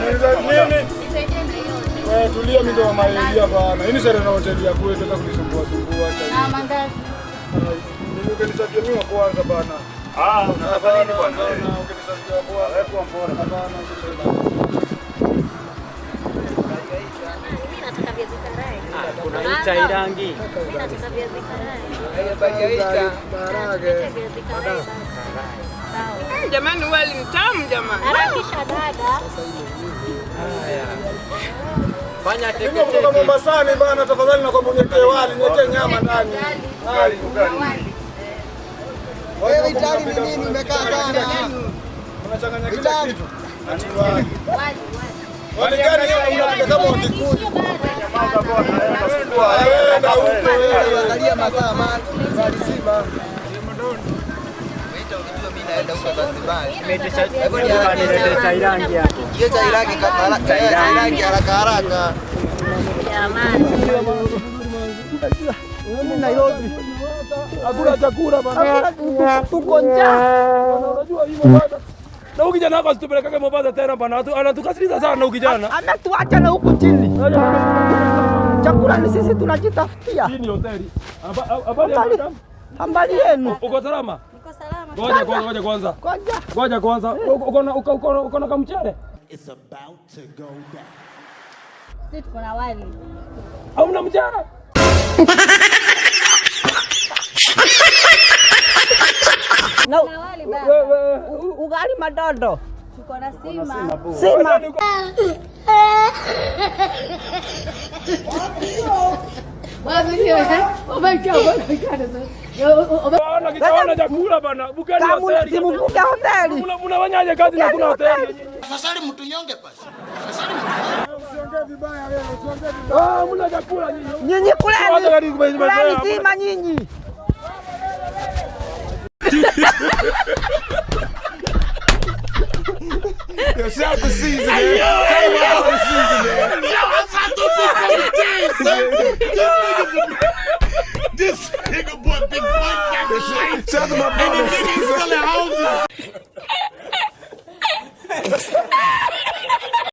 Nini? Tulia mimi ndo maidia bana. Hii ni sare na hoteli ya kwetu hata kunisumbua sumbua hata. Na mandazi. Ukinisaidie mimi kwanza bana. Unafanya nini bwana? Ukinisaidia kwa wewe mbona bana Mimi nataka viazi karai. Kuna chai rangi. Mimi nataka viazi karai. Maharage. Viazi karai. Sawa. Jamani wali mtamu jamani. Harakisha dada. Haya. Fanya Mimi kutoka Mombasani bana, tafadhali naomba uniwekee wali, niwekee nyama ndani. Wali. Wewe itali ni nini umekaa sana? Unachanganya kila kitu. Wali. Wali gani hiyo unapika kama Wakikuyu? Enda huko wewe. Angalia masaa wali zima. Mimi naenda huko Zanzibar. Hebu niletee chai rangi hapo. Hiyo chai rangi haraka haraka. Jamani. Mimi Nairobi. Hakuna chakula bana. Tuko njaa. Unajua hivyo bana. Na huyu kijana wako asitupelekake Mombasa tena bana. Anatukasiriza sana huyu kijana. Ametuacha na huku chini. Chakula ni sisi tunajitafutia. Hii ni hoteli. Habari ya madam? Habari yenu? Uko salama? Niko salama. Ngoja kwanza. Uko na kamchele? It's about to go down. Sisi tuko na wali. Hauna mchele? Na wali baba. ugali madodo. Tuko na sima. Sima. Kijana chakula bana. Bukani hoteli. Mbuga hoteli. Mnafanyaje kazi na kuna hoteli? Afasali mtu nyonge basi. Usiongee vibaya wewe, usiongee vibaya. Mna chakula nyinyi. Nyinyi kuleni. Kuleni sima nyinyi. Yourself a season.